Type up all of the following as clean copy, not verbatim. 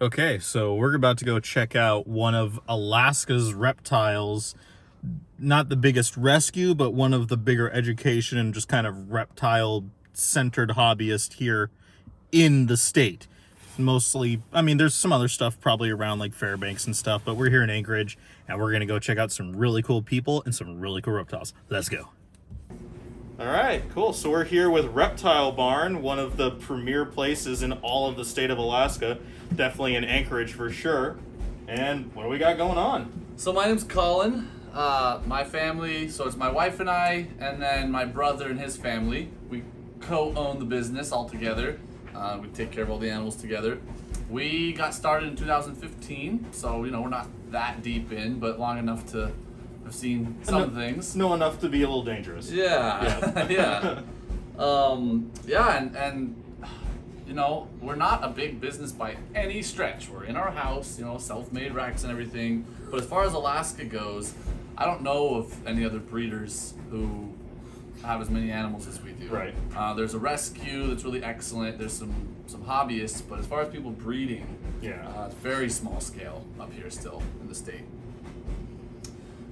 Okay, so we're about to go check out one of Alaska's reptiles. Not the biggest rescue, but one of the bigger education and just kind of reptile-centered hobbyist here in the state. Mostly, I mean, there's some other stuff probably around like Fairbanks and stuff, but we're here in Anchorage, and we're going to go check out some really cool people and some really cool reptiles. Let's go. All right, cool. So we're here with Reptile Barn, one of the premier places in all of the state of Alaska. Definitely in Anchorage for sure. And what do we got going on? So my name's Colin. My family, so it's my wife and I, and then my brother and his family. We co-own the business all together. We take care of all the animals together. We got started in 2015, so we're not that deep in, but long enough to have seen some things. Know enough to be a little dangerous. Yeah, yeah. And we're not a big business by any stretch. We're in our house, self-made racks and everything. But as far as Alaska goes, I don't know of any other breeders who have as many animals as we do. Right. There's a rescue that's really excellent. There's some hobbyists, but as far as people breeding, it's very small scale up here still in the state.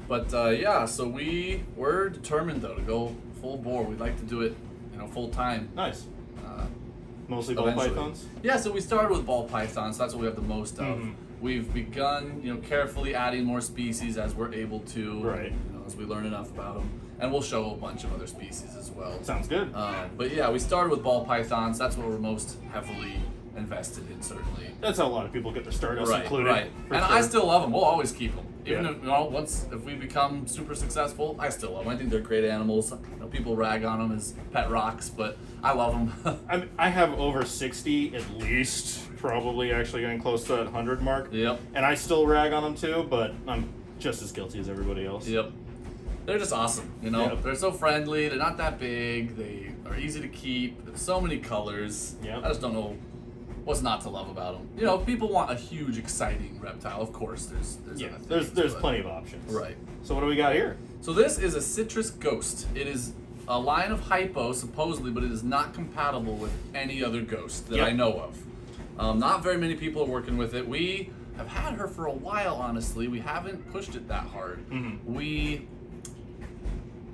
But so we're determined though to go full bore. We'd like to do it, full time. Nice. Mostly ball eventually. pythons? Yeah, so we started with ball pythons. That's what we have the most of. Mm-hmm. We've begun, carefully adding more species as we're able to. Right. As we learn enough about them, and we'll show a bunch of other species as well. Sounds good. But yeah, we started with ball pythons. That's what we're most heavily invested in, certainly. That's how a lot of people get their start, us Right, included. right. And sure. I still love them. We'll always keep them. Even Yeah. if we become super successful, I still love them. I think they're great animals. People rag on them as pet rocks, but I love them. I have over 60 at least, probably actually getting close to that 100 mark. Yep. And I still rag on them too, but I'm just as guilty as everybody else. Yep. They're just awesome, Yep. They're so friendly. They're not that big. They are easy to keep. There's so many colors. Yep. I just don't know what's not to love about them. If people want a huge, exciting reptile, of course, there's other things, there's but- plenty of options. Right. So what do we got here? So this is a citrus ghost. It is a line of hypo, supposedly, but it is not compatible with any other ghost that I know of. Not very many people are working with it. We have had her for a while, honestly. We haven't pushed it that hard. Mm-hmm.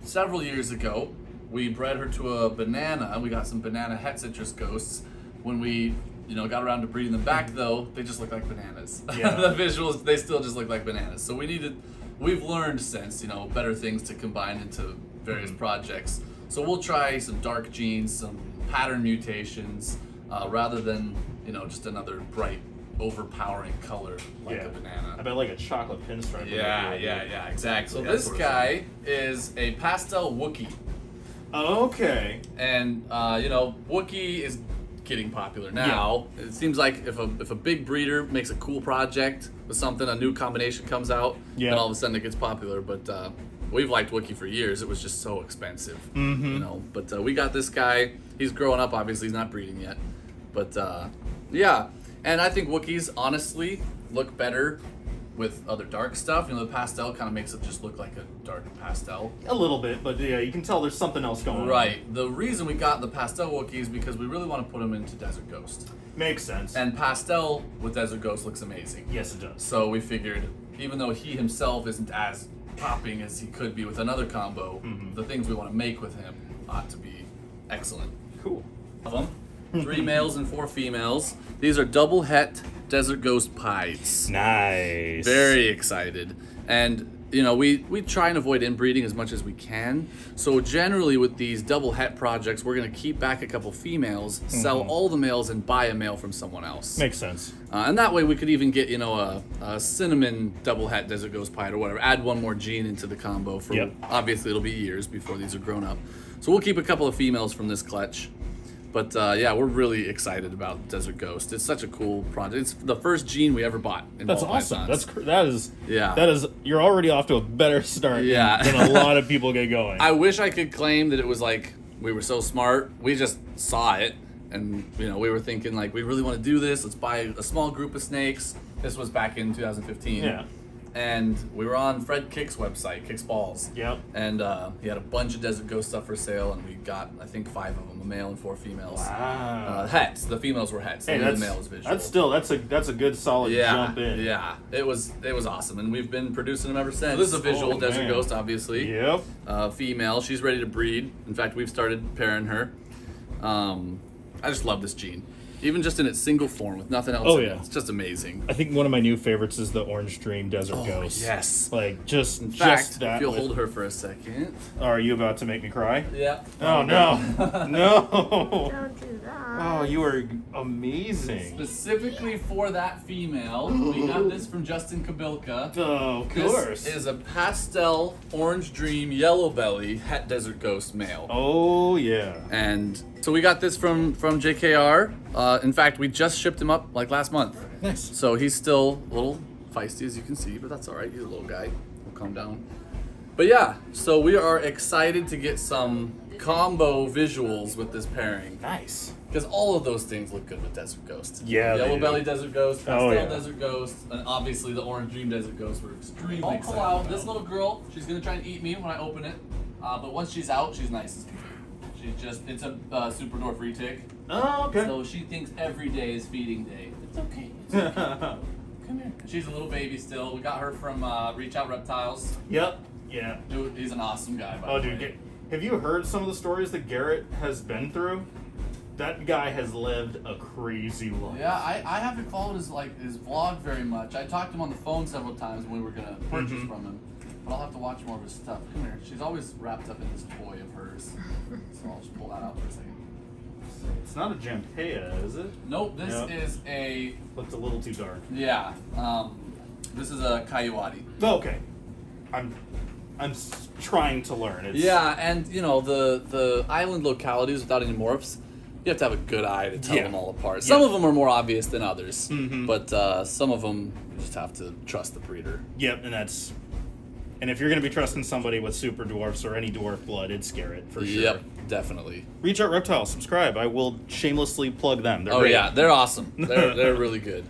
Several years ago, we bred her to a banana. We got some banana het citrus ghosts. When we got around to breeding them back, though, they just look like bananas. Yeah. The visuals, they still just look like bananas. So we've learned since, better things to combine into various projects. So we'll try some dark genes, some pattern mutations, rather than, just another bright, overpowering color like a banana. I bet like a chocolate pinstripe. Yeah, exactly. So That this sort of guy is a pastel Wookiee. Okay. And Wookiee is getting popular now. Yeah. It seems like if a big breeder makes a cool project with something, a new combination comes out, then all of a sudden it gets popular. But we've liked Wookiee for years. It was just so expensive, But we got this guy. He's growing up. Obviously, he's not breeding yet. But and I think Wookiees honestly look better with other dark stuff. The pastel kind of makes it just look like a dark pastel. A little bit, but yeah, you can tell there's something else going on. Right. The reason we got the pastel Wookiees is because we really want to put them into Desert Ghost. Makes sense. And pastel with Desert Ghost looks amazing. Yes, it does. So we figured, even though he himself isn't as popping as he could be with another combo, the things we want to make with him ought to be excellent. Cool. Of them. 3 males and 4 females. These are double het Desert Ghost pies. Nice. Very excited. And we try and avoid inbreeding as much as we can. So generally with these double het projects, we're going to keep back a couple females, sell all the males, and buy a male from someone else. Makes sense. And that way we could even get, a cinnamon double het Desert Ghost pie or whatever. Add one more gene into the combo. Obviously it'll be years before these are grown up. So we'll keep a couple of females from this clutch. But we're really excited about Desert Ghost. It's such a cool project. It's the first gene we ever bought in That's ball awesome. pythons. That is. You're already off to a better start than a lot of people get going. I wish I could claim that it was like we were so smart. We just saw it, and we were thinking like we really want to do this. Let's buy a small group of snakes. This was back in 2015. Yeah. And we were on Fred Kick's website, Kick's Balls. Yep. And he had a bunch of Desert Ghost stuff for sale, and we got, I think, 5 of them, a male and 4 females. Wow. Hets. The females were hets. Hey, only the male was visual. That's a good solid jump in. Yeah. It was awesome, and we've been producing them ever since. So this is a visual Desert Ghost, obviously. Yep. Female. She's ready to breed. In fact, we've started pairing her. I just love this gene. Even just in its single form with nothing else in it. It's just amazing. I think one of my new favorites is the Orange Dream Desert Ghost. Yes. Like, just in fact, just that. If you'll hold her for a second. Are you about to make me cry? Yeah. Oh, no. No. Don't do that. Oh, you are amazing. Specifically for that female, we got this from Justin Kabilka. Oh, of course. This is a pastel Orange Dream Yellow Belly Het Desert Ghost male. Oh, yeah. And so we got this from JKR. In fact, we just shipped him up like last month. Nice. So he's still a little feisty, as you can see, but that's all right. He's a little guy. He'll calm down. But yeah, so we are excited to get some combo visuals with this pairing. Nice. Because all of those things look good with Desert Ghost. Yeah, Yellow they do. Belly Desert Ghost, Pastel yeah. Desert Ghost, and obviously the Orange Dream Desert Ghost. We're extremely excited. I'll pull out this little girl. She's going to try and eat me when I open it. But once she's out, she's nice as can be. She's just, it's a super dwarf retic. Oh, okay. So she thinks every day is feeding day. It's okay. It's okay. Come here. She's a little baby still. We got her from Reach Out Reptiles. Yep. Yeah. Dude, he's an awesome guy, by Oh, the dude, way. have you heard some of the stories that Garrett has been through? That guy has lived a crazy life. Yeah, I haven't followed his vlog very much. I talked to him on the phone several times when we were gonna purchase from him, but I'll have to watch more of his stuff. Come here. She's always wrapped up in this toy of hers, so I'll just pull that out for a second. It's not a Jampea, is it? Nope, this Yep. is a Looks a little too dark. yeah. This is a Coyote. Oh, okay. I'm trying to learn. It's, Yeah, and you know the island localities without any morphs, you have to have a good eye to tell them all apart. Some of them are more obvious than others, but some of them you just have to trust the breeder. Yep, and if you're going to be trusting somebody with super dwarfs or any dwarf blood, it's Garrett for sure. Yep, definitely. Reach Out Reptile, subscribe. I will shamelessly plug them. They're Oh great. yeah, they're awesome. They're really good.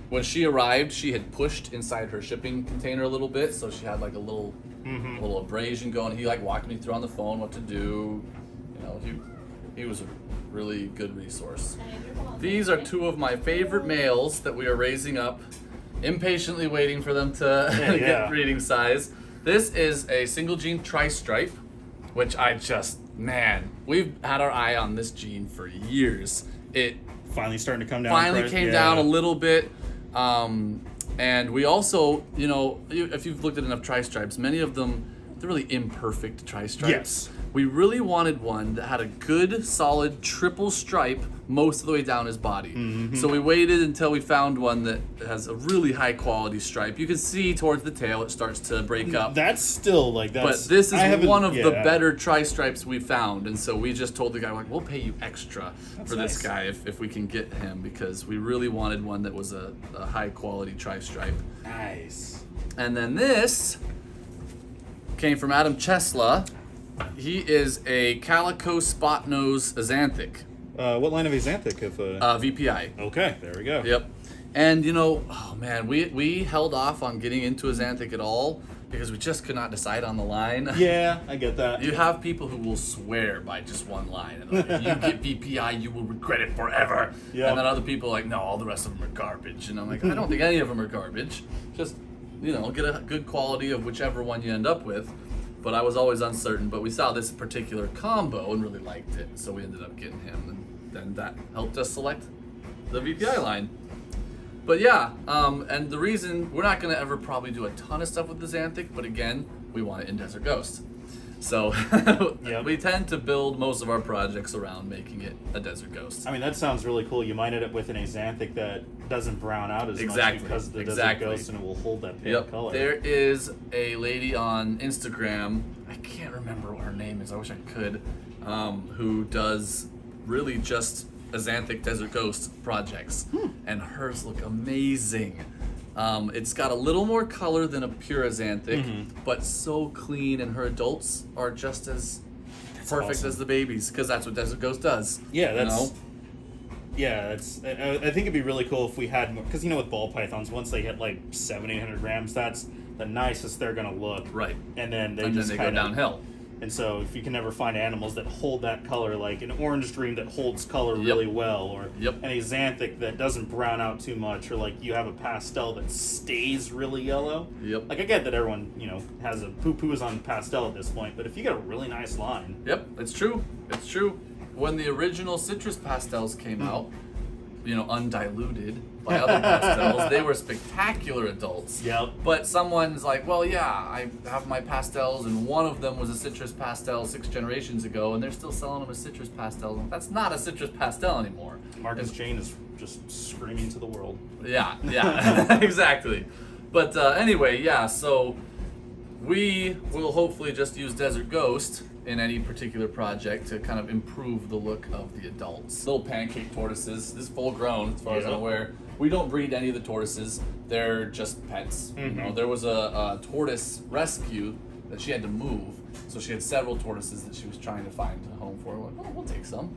When she arrived, she had pushed inside her shipping container a little bit, so she had like a little abrasion going. He like walked me through on the phone what to do. You know, he was a really good resource. These are 2 of my favorite males that we are raising up, impatiently waiting for them to get breeding size. This is a single gene tri-stripe, which we've had our eye on this gene for years. It Finally starting to come down. finally came down a little bit. And we also, you know, if you've looked at enough tri-stripes, many of them, they're really imperfect tri-stripes. Yes. We really wanted one that had a good, solid triple stripe most of the way down his body. So we waited until we found one that has a really high quality stripe. You can see towards the tail it starts to break up. That's still like But that's. this is one of the yeah. better tri-stripes we found, and so we just told the guy, like, we'll pay you extra for this nice. guy if we can get him, because we really wanted one that was a high quality tri-stripe. Nice. And then this came from Adam Chesla. He is a calico spot nose azanthic, What line of Axanthic? VPI. Okay, there we go. Yep. And you know, oh man, we held off on getting into azanthic at all because we just could not decide on the line. Yeah, I get that. You have people who will swear by just one line. And like, if you get VPI, you will regret it forever. Yep. And then other people are like, no, all the rest of them are garbage. And I'm like, I don't think any of them are garbage. Just, you know, get a good quality of whichever one you end up with. But I was always uncertain. But we saw this particular combo and really liked it. So we ended up getting him. And then that helped us select the VPI line. But yeah, and the reason, we're not going to ever probably do a ton of stuff with the Xanthic, but again, we want it in Desert Ghost. So Yep. we tend to build most of our projects around making it a Desert Ghost. I mean, that sounds really cool. You might end up with an Axanthic that doesn't brown out as much because of the Desert Ghost, and it will hold that pale color. There is a lady on Instagram, I can't remember what her name is, I wish I could, who does really just Axanthic Desert Ghost projects, and hers look amazing. It's got a little more color than a pure Axanthic, but so clean, and her adults are just as perfect awesome. as the babies, because that's what Desert Ghost does. Yeah, that's. You know? Yeah, I think it'd be really cool if we had more, because with ball pythons, once they hit like 700-800 grams, that's the nicest they're gonna look. Right. And then they Go downhill. And so if you can never find animals that hold that color, like an orange dream that holds color really well, or any xanthic that doesn't brown out too much, or like you have a pastel that stays really yellow. Yep. Like I get that everyone, has a poo-poos on pastel at this point, but if you get a really nice line. Yep, it's true. It's true. When the original citrus pastels came out, undiluted by other pastels, they were spectacular adults. Yep. But someone's like, well, yeah, I have my pastels, and one of them was a citrus pastel 6 generations ago, and they're still selling them as citrus pastels. That's not a citrus pastel anymore. Marcus Jane is just screaming to the world. Yeah, exactly. But anyway, yeah, so we will hopefully just use Desert Ghost in any particular project to kind of improve the look of the adults. Little pancake tortoises. This is full grown, as far as I'm aware. We don't breed any of the tortoises. They're just pets. There was a tortoise rescue that she had to move, so she had several tortoises that she was trying to find a home for. We're like, we'll take some.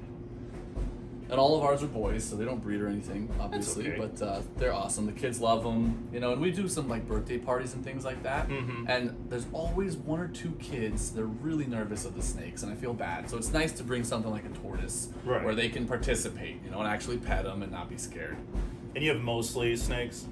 And all of ours are boys, so they don't breed or anything, obviously. Okay. But they're awesome. The kids love them, and we do some like birthday parties and things like that. And there's always 1 or 2 kids that are really nervous of the snakes, and I feel bad. So it's nice to bring something like a tortoise, where they can participate, and actually pet them and not be scared. And you have mostly snakes?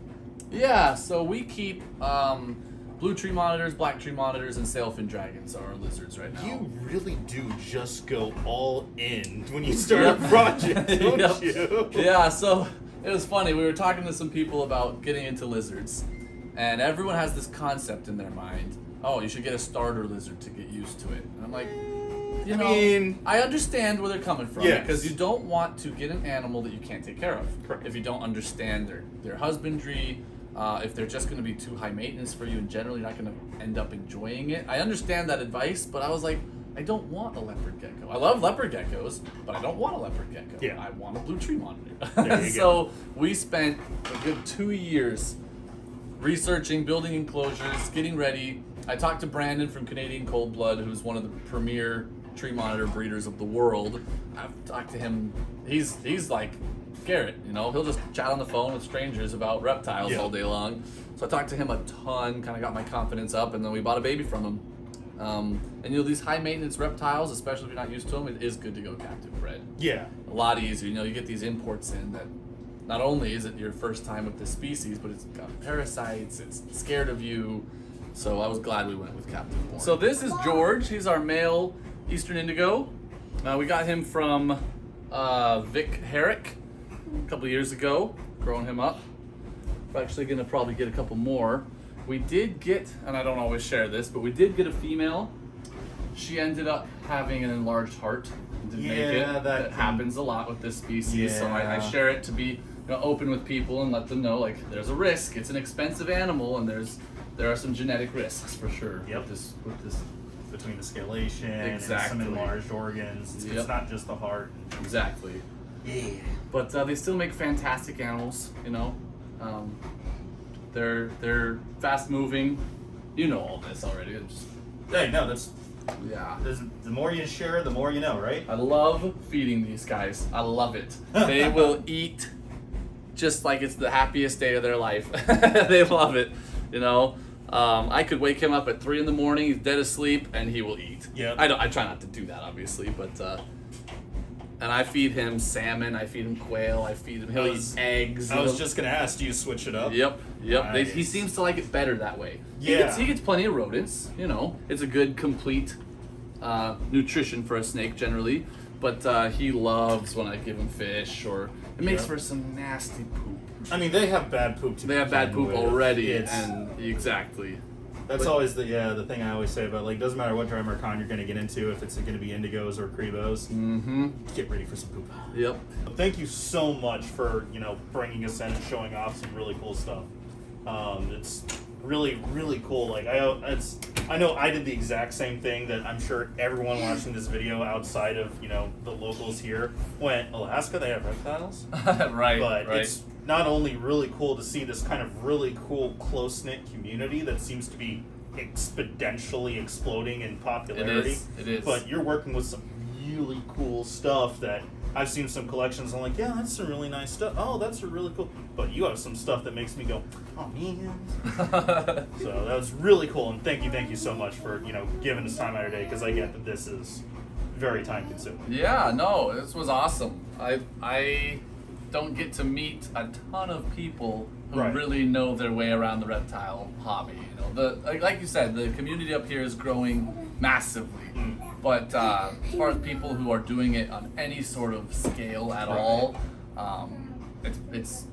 Yeah. So we keep blue tree monitors, black tree monitors, and sailfin dragons are our lizards right now. You really do just go all in when you start a project, don't you? Yeah, so it was funny. We were talking to some people about getting into lizards, and everyone has this concept in their mind. Oh, you should get a starter lizard to get used to it. And I'm like, I understand where they're coming from, because you don't want to get an animal that you can't take care of. Correct. If you don't understand their husbandry, if they're just going to be too high maintenance for you, and generally you're not going to end up enjoying it. I understand that advice, but I was like, I don't want a leopard gecko. I love leopard geckos, but I don't want a leopard gecko. Yeah. I want a blue tree monitor. There you So we spent a good 2 years researching, building enclosures, getting ready. I talked to Brandon from Canadian Cold Blood, who's one of the premier tree monitor breeders of the world. I've talked to him. He's like Garrett, he'll just chat on the phone with strangers about reptiles all day long. So I talked to him a ton, kind of got my confidence up, and then we bought a baby from him. And these high maintenance reptiles, especially if you're not used to them, it is good to go captive bred. Yeah. A lot easier. You get these imports in that not only is it your first time with this species, but it's got parasites, it's scared of you. So I was glad we went with captive born. So this is George. He's our male Eastern Indigo. We got him from Vic Herrick a couple years ago, growing him up. We're actually going to probably get a couple more. We did get, and I don't always share this, but we did get a female. She ended up having an enlarged heart. Didn't make it. That happens a lot with this species. So I share it to be open with people and let them know, like, there's a risk. It's an expensive animal, and there are some genetic risks for sure. Yep. With this. Between the scalation and some enlarged organs. It's not just the heart. Exactly. Yeah. But they still make fantastic animals, They're fast moving. You know all this already. The more you share, the more you know, right? I love feeding these guys. I love it. They will eat just like it's the happiest day of their life. They love it, I could wake him up at 3 a.m. He's dead asleep, and he will eat. Yeah. I try not to do that, obviously, but and I feed him salmon. I feed him quail. He'll eat eggs. I was just gonna ask, do you switch it up? Yep. Nice. He seems to like it better that way. Yeah. He gets plenty of rodents. It's a good complete nutrition for a snake generally, but he loves when I give him fish, or it makes for some nasty poop. I mean, they have bad poop. They have bad poop already, and exactly. That's always the thing I always say about, like, doesn't matter what Drymarchon you're going to get into, if it's going to be indigos or crebos, get ready for some poop. Yep. Thank you so much for, bringing us in and showing off some really cool stuff. It's really, really cool. Like, I know I did the exact same thing that I'm sure everyone watching this video outside of, the locals here went, Alaska, they have reptiles? Right. But it's not only really cool to see this kind of really cool, close-knit community that seems to be exponentially exploding in popularity. It is. But you're working with some really cool stuff that I've seen some collections. I'm like, yeah, that's some really nice stuff. Oh, that's really cool. But you have some stuff that makes me go, oh man. So that was really cool, and thank you so much for giving us time out of your day, because I get that this is very time consuming. Yeah, no, this was awesome. I don't get to meet a ton of people who really know their way around the reptile hobby. Like you said, the community up here is growing massively. But as far as people who are doing it on any sort of scale at all, it's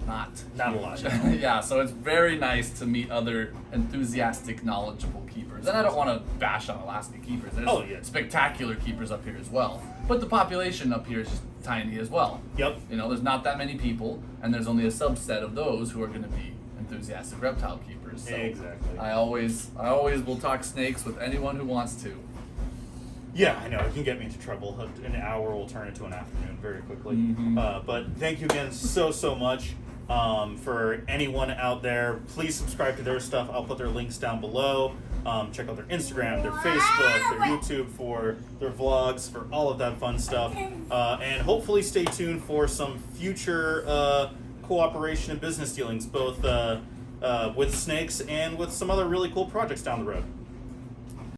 not a lot. Yeah, so it's very nice to meet other enthusiastic, knowledgeable keepers. And I don't want to bash on Alaska keepers. There's spectacular keepers up here as well. But the population up here is just tiny as well. Yep. There's not that many people, and there's only a subset of those who are going to be enthusiastic reptile keepers. So exactly. I always will talk snakes with anyone who wants to. Yeah, I know. It can get me into trouble. An hour will turn into an afternoon very quickly. But thank you again so much. For anyone out there, please subscribe to their stuff. I'll put their links down below. Check out their Instagram, their Facebook, their YouTube for their vlogs, for all of that fun stuff. And hopefully stay tuned for some future cooperation and business dealings, both with snakes and with some other really cool projects down the road.